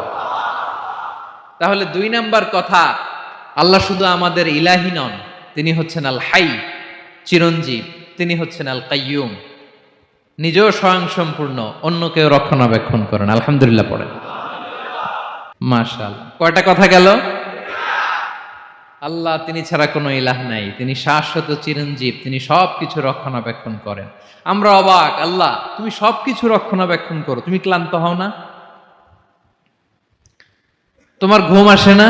তাহলে 2 নাম্বার কথা, আল্লাহ শুধু আমাদের ইলাহি নন, তিনি হচ্ছেন আল হাই, চিরঞ্জীব, তিনি হচ্ছেন আল কাইয়্যুম, নিজেও স্বয়ংসম্পূর্ণ, অন্যকেও রক্ষণাবেক্ষণ করেন। আলহামদুলিল্লাহ পড়েন। মাশাআল্লাহ। কয়টা কথা গেল? আল্লাহ তিনি ছাড়া কোনো ইলাহ নাই, তিনি শাশ্বত চিরঞ্জীব, তিনি সব কিছু রক্ষণাবেক্ষণ করেন। আমরা অবাক, আল্লাহ তুমি সব কিছু রক্ষণাবেক্ষণ করো, তুমি ক্লান্ত হও না? তোমার ঘুম আসে না?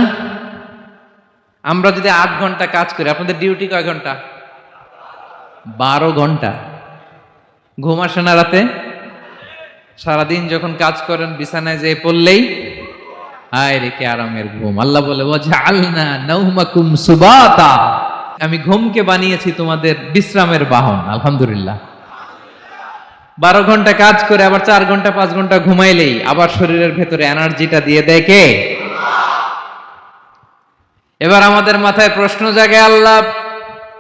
আমরা যদি 8 ঘন্টা কাজ করি, আপনাদের ডিউটি কয় ঘন্টা? 12 ঘন্টা। ঘুম আসে না রাতে? সারাদিন যখন কাজ করেন বিছানায় যেয়ে পড়লেই হায় রে কি আরামের ঘুম। আল্লাহ বলে ওয়াজআলনা নাওমাকুম সুবাতা, আমি ঘুমকে বানিয়েছি তোমাদের বিশ্রামের বাহন। আলহামদুলিল্লাহ। 12 ঘন্টা কাজ করে আবার 4 ঘন্টা 5 ঘন্টা ঘুমাইলেই আবার শরীরের ভেতরে এনার্জিটা দিয়ে দেয় কে? এবার আমাদের মাথায় প্রশ্ন জাগে, আল্লাহ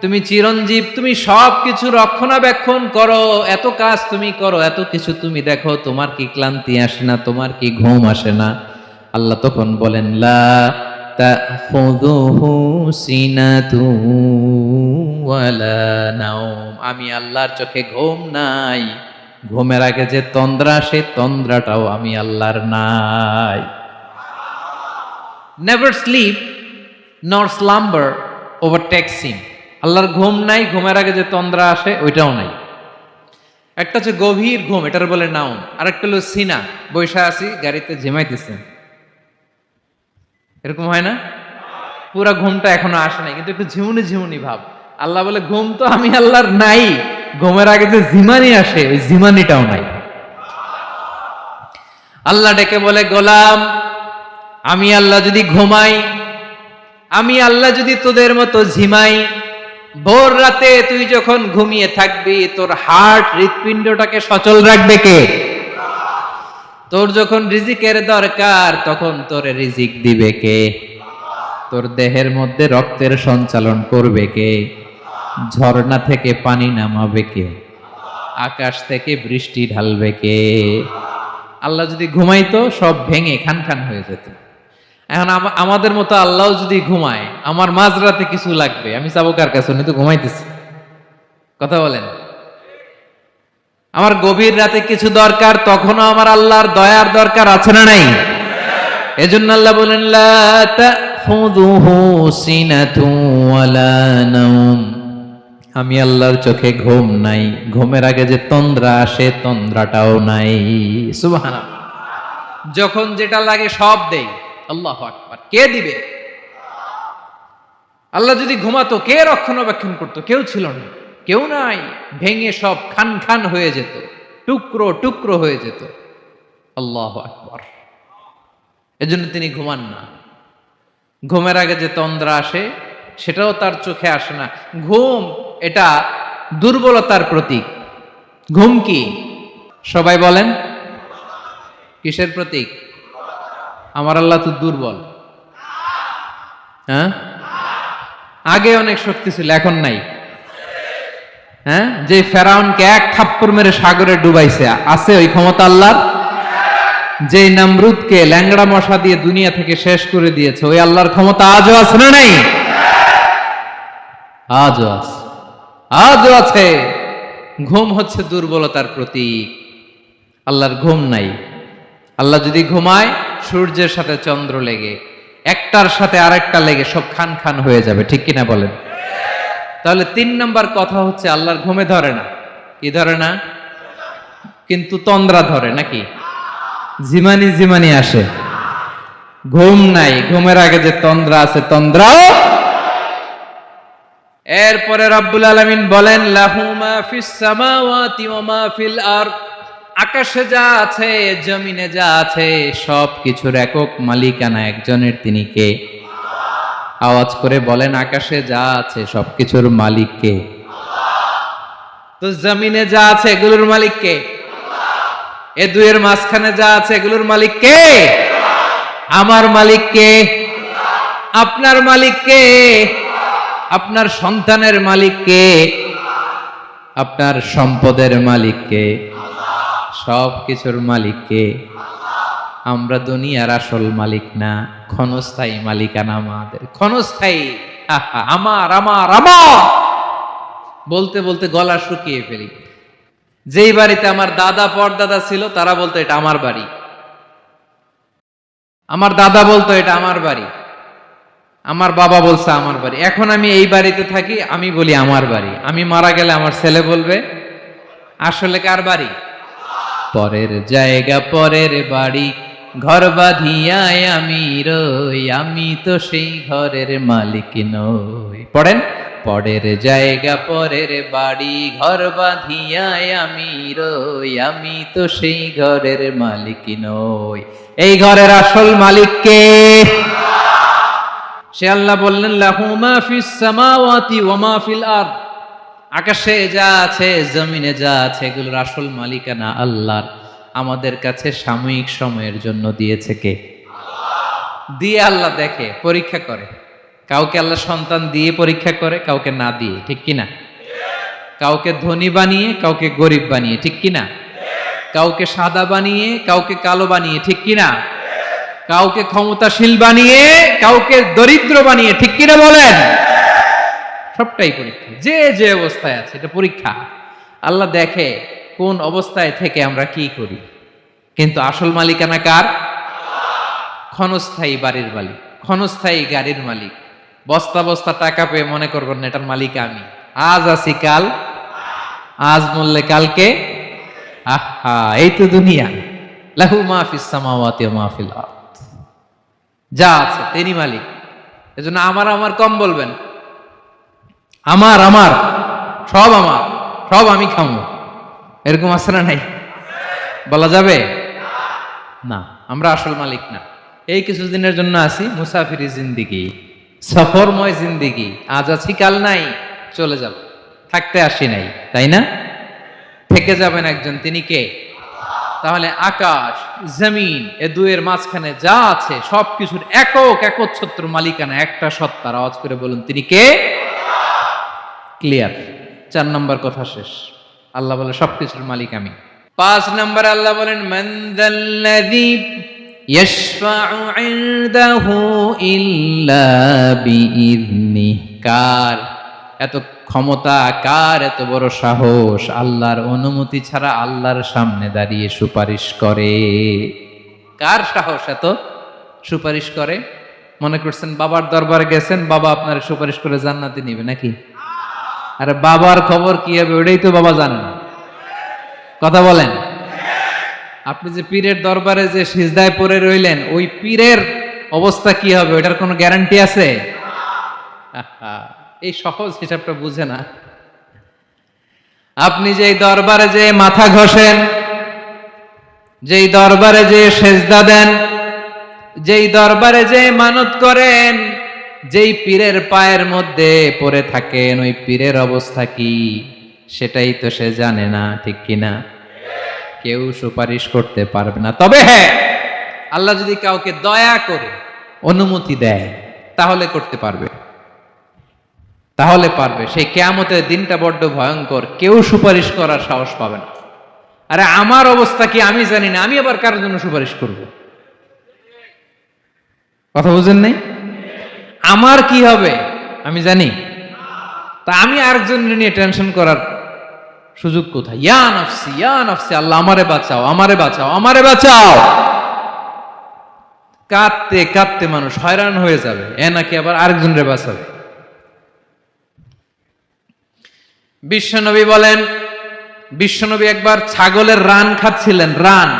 তুমি চিরঞ্জীব, তুমি সব কিছু রক্ষণাবেক্ষণ করো, এত কাজ তুমি করো, এত কিছু তুমি দেখো, তোমার কি ক্লান্তি আসে না? তোমার কি ঘুম আসে না? আল্লাহ তখন বলেন লা তাখুযুহু সিনাতু ওয়ালা নাওম, আমি আল্লাহর চোখে ঘুম নাই, ঘুমের আগে যে তন্দ্রা, সেই তন্দ্রাটাও আমি আল্লাহর নাই। নেভার স্লিপ নর স্লাম্বার ওভারটেকস হিম, আল্লাহর ঘুম নাই, ঘুমের আগে যে তন্দ্রা আসে ওইটাও নাই। একটা হচ্ছে গভীর ঘুম, এটার বলে নাওম, আরেকটা হলো সিনা, বৈশা আছি গাড়িতে ঝিমাইতেছেন, এরকম হয় না? পুরা ঘুমটা এখনো আসে নাই, কিন্তু একটু ঝিমুনি ঝিমুনি ভাব। আল্লাহ বলে ঘুম তো আমি আল্লাহর নাই, ঘুমের আগে যে ঝিমানি আসে ওই ঝিমানিটাও নাই। আল্লাহ ডেকে বলে গোলাম, আমি আল্লাহ যদি ঘুমাই, আমি আল্লাহ যদি তোদের মতো ঝিমাই, ভোর রাতে তুই যখন ঘুমিয়ে থাকবি, তোর হার্ট হৃৎপিণ্ডটাকে সচল রাখবে কে? তোর যখন রিজিকের দরকার, তখন তোর রিজিক দিবে কে? তোর দেহের মধ্যে রক্তের সঞ্চালন করবে কে? ঝর্ণা থেকে পানি নামাবে কে? আকাশ থেকে বৃষ্টি ঢালবে কে? আল্লাহ যদি ঘুমাইতো, সব ভেঙে খান খান হয়ে যেত। এখন আমাদের মতো আল্লাহ যদি ঘুমায়, আমার মাঝরাতে কিছু লাগবে, আমি যাবো কার কাছে? উনি তো ঘুমাইতেছি। কথা বলেন। আমার গভীর রাতে কিছু দরকার, তখনও আমার আল্লাহর দয়ার দরকার আছে না নাই? এজন্য আল্লাহ বলেন, লা তাখুযুহু সিনাতুন ওয়ালা নাওম। আমি আল্লাহর চোখে ঘুম নাই, ঘুমের আগে যে তন্দ্রা আসে, তন্দ্রাটাও নাই। সুবহানাল্লাহ। যখন যেটা লাগে সব দেই। আল্লাহু আকবার। কে দিবে? আল্লাহ যদি ঘুমাতো, কে রক্ষণাবেক্ষণ করতো? কেউ ছিল না, কেউ নাই। ভেঙে সব খান খান হয়ে যেত, টুকরো টুকরো হয়ে যেত। আল্লাহু আকবার। এজন্য তিনি ঘুমান না। ঘুমের আগে যে তন্দ্রা আসে, সেটাও তার চোখে আসে না। ঘুম এটা দুর্বলতার প্রতীক। ঘুম কি? সবাই বলেন, কিসের প্রতীক? আমার আল্লাহ তো দুর্বল। হ্যাঁ, আগে অনেক শক্তি ছিল, এখন নাই। হ্যাঁ, যে ফেরাউনকে এক থাপ্পড় মেরে সাগরে ডুবাইছে, আছে ওই ক্ষমতা আল্লাহর? যে নমরুদকে ল্যাংড়া মশা দিয়ে দুনিয়া থেকে শেষ করে দিয়েছে, ওই আল্লাহর ক্ষমতা আজও আছে না নাই? আজও আছে, আজও আছে। ঘুম হচ্ছে দুর্বলতার প্রতীক। আল্লাহর ঘুম নাই। আল্লাহ যদি ঘুমায়, সূর্যের সাথে চন্দ্র লেগে, একটার সাথে আরেকটা লেগে সব খান খান হয়ে যাবে। ঠিক কিনা বলেন? তাহলে 3 নাম্বার কথা হচ্ছে, আল্লাহর ঘুমে ধরে না। কি ধরে না? কিন্তু তন্দ্রা ধরে নাকি? জিমানি জিমানি আসে। ঘুম নাই, ঘুমের আগে যে তন্দ্রা আছে, তন্দ্রাও। এরপরে রব্বুল আলামিন বলেন, লাহু মা ফিস সামাওয়াতি ওয়া মা ফিল আরদ। আকাশে যা আছে, জমিনে যা আছে, সব কিছুর একক মালিকানা একজনের। তিনি কে? আওয়াজ করে বলেন, আকাশে যা আছে সবকিছুর মালিক কে? তো জমিনে যা আছে এগুলোর মালিক কে? এ দুয়ের মাঝখানে যা আছে এগুলোর মালিক কে? আমার মালিক কে? আপনার মালিক কে? আপনার সন্তানের মালিক কে? আপনার সম্পদের মালিক কে? সব কিছুর মালিক কে? আমরা দুনিয়ার আসল মালিক না, ক্ষণস্থায়ী মালিকানা আমাদের। ক্ষণস্থায়ী। আমার আমার আমার বলতে বলতে গলা শুকিয়ে ফেলি। যেই বাড়িতে আমার দাদা পরদাদা ছিল, তারা বলতো এটা আমার বাড়ি। আমার দাদা বলতো এটা আমার বাড়ি, আমার বাবা বলছে আমার বাড়ি। এখন আমি এই বাড়িতে থাকি, আমি বলি আমার বাড়ি। আমি মারা গেলে আমার ছেলে বলবে আসলে কার বাড়ি? পরের জায়গা পরের বাড়ি, ঘর বাঁধিয়ায় আমি রই, আমি তো সেই ঘরের মালিক নই। পড়েন, পরের জায়গা পরের বাড়ি, ঘর বাঁধিয়ায় আমি রই, আমি তো সেই ঘরের মালিক নই। এই ঘরের আসল মালিক কে? সে আল্লাহ বললেন, লাহু মা ফিস সামাওয়াতি ওয়া মা ফিল আরদ। আকাশে যা আছে, জমিনে যা আছে, এগুলোর আসল মালিকানা আল্লাহর। আমাদের কাছে সাময়িক সময়ের জন্য দিয়েছে কে? দিয়ে আল্লাহ দেখে, পরীক্ষা করে। কাউকে আল্লাহ সন্তান দিয়ে পরীক্ষা করে, কাউকে না দিয়ে। ঠিক কিনা? কাউকে ধনী বানিয়ে, কাউকে গরিব বানিয়ে। ঠিক কিনা? কাউকে সাদা বানিয়ে, কাউকে কালো বানিয়ে। ঠিক কিনা? কাউকে ক্ষমতাশীল বানিয়ে, কাউকে দরিদ্র বানিয়ে। ঠিক কিনা বলেন? সবটাই পরীক্ষা। যে যে অবস্থায় আছে, এটা পরীক্ষা। আল্লাহ দেখে কোন অবস্থায় থেকে আমরা কি করি। কিন্তু আসল মালিকানা কার? ক্ষণস্থায়ী বাড়ির মালিক, ক্ষণস্থায়ী গাড়ির মালিক। বস্তা বস্তা টাকা পেয়ে মনে করবেন না এটার মালিক আমি। আজ আছি কাল, আজ মরলে কালকে। আহা, এই তো দুনিয়া। লাহু মা ফিস সামাওয়াতি ওয়া মা ফিল আরদ। যা আছে তিনি মালিক। এজন্য আমার আমার কম বলবেন। আমার আমার সব আমার, সব আমি খামো, এরকম আছে না নাই? বলা যাবে না। আমরা আসল মালিক না। এই কিছুদিনের জন্য আছি, মুসাফিরি জিন্দিগি, সফরময় জিন্দিগি। আজ আছি কাল নাই। চলে যাব, থাকতে আসি নাই, তাই না? থেকে যাবেন একজন, তিনি কে? তাহলে আকাশ জমিন এ দুয়ের মাঝখানে যা আছে সবকিছুর একক একচ্ছত্র মালিকানা একটা সত্তার। আওয়াজ করে বলুন, তিনি কে? ক্লিয়ার। 4 নম্বর কথা শেষ। আল্লাহ বলে সবকিছুর মালিক আমি। 5 নম্বর আল্লাহ বলেন, মান যাল্লাযী ইয়াশফাউ ইনদাহু ইল্লা বিইযনিহি। কার এত ক্ষমতা, কার এত বড় সাহস আল্লাহর অনুমতি ছাড়া আল্লাহর সামনে দাঁড়িয়ে সুপারিশ করে? কার সাহস এত সুপারিশ করে? মনে করছেন বাবার দরবারে গেছেন, বাবা আপনার সুপারিশ করে জান্নাতে নিবে নাকি? আরে বাবার খবর কি হবে ওটাই তো বাবা জানে না। কথা বলেন। আপনি যে পীরের দরবারে যে সিজদায় পড়ে রইলেন, ওই পীরের অবস্থা কি হবে ওটার কোনো গ্যারান্টি আছে? এই সহজ হিসাবটা বুঝে না। আপনি যেই দরবারে যে মাথা ঘষেন, যেই দরবারে যে সেজদা দেন, যেই দরবারে যে মানত করেন, যেই পীরের পায়ের মধ্যে পড়ে থাকেন, ওই পীরের অবস্থা কি সেটাই তো সে জানে না, ঠিক কিনা? কেউ সুপারিশ করতে পারবে না। তবে হ্যাঁ, আল্লাহ যদি কাউকে দয়া করে অনুমতি দেয় তাহলে করতে পারবে, তাহলে পারবে। সেই কিয়ামতের দিনটা বড্ড ভয়ঙ্কর, কেউ সুপারিশ করার সাহস পাবে না। আরে আমার অবস্থা কি আমি জানি না, আমি আবার কারোর জন্য সুপারিশ করব? কথা বুঝেন নাই? আমার কি হবে আমি জানি, তা আমি আরেকজনের নিয়ে টেনশন করার সুযোগ কোথায়? ইয়া নাফসি ইয়া নাফসি, আল্লাহ আমারে বাঁচাও, আমারে বাঁচাও, আমারে বাঁচাও। কাঁদতে কাঁদতে মানুষ হয়রান হয়ে যাবে, এ নাকি আবার আরেকজনের বাঁচাবে। বিশ্বনবী বলেন, বিশ্বনবী একবার ছাগলের রান খাচ্ছিলেন, রান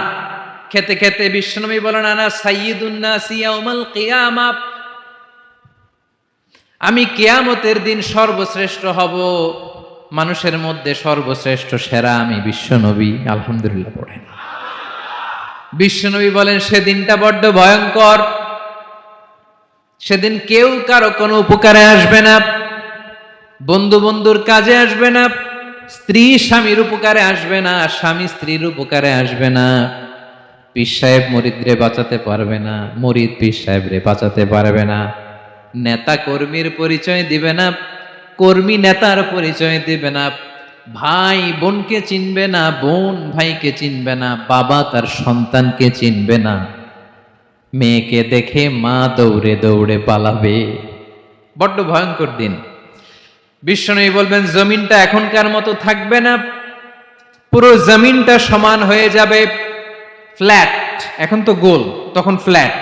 খেতে খেতে বিশ্বনবী বলেন, আনা সাইয়্যিদুন নাসি ইয়াউমাল কিয়ামা, আমি কিয়ামতের দিন সর্বশ্রেষ্ঠ হব, মানুষের মধ্যে সর্বশ্রেষ্ঠ সেরা আমি বিশ্বনবী। আলহামদুলিল্লাহ পড়েন। বিশ্বনবী বলেন, সেদিনটা বড্ড ভয়ঙ্কর, সেদিন কেউ কারো কোনো উপকারে আসবে না, বন্ধু বন্ধুর কাজে আসবে না, স্ত্রী স্বামীর উপকারে আসবে না, স্বামী স্ত্রীর উপকারে আসবে না, পীর সাহেব মুরিদরে বাঁচাতে পারবে না, মুরিদ পীর সাহেবরে বাঁচাতে পারবে না, নেতা কর্মীর পরিচয় দিবে না, কর্মী নেতার পরিচয় দিবে না, ভাই বোনকে চিনবে না, বোন ভাইকে চিনবে না, বাবা তার সন্তানকে চিনবে না, মেয়েকে দেখে মা দৌড়ে দৌড়ে পালাবে। বড্ড ভয়ঙ্কর দিন। বিশ্বনবী বলবেন, জমিনটা এখনকার মতো থাকবে না, পুরো জমিনটা সমান হয়ে যাবে, ফ্ল্যাট। এখন তো গোল, তখন ফ্ল্যাট।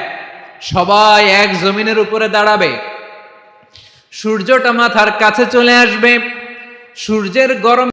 সবাই এক জমিনের উপরে দাঁড়াবে, সূর্যটা মাথার কাছে চলে আসবে, সূর্যের গরম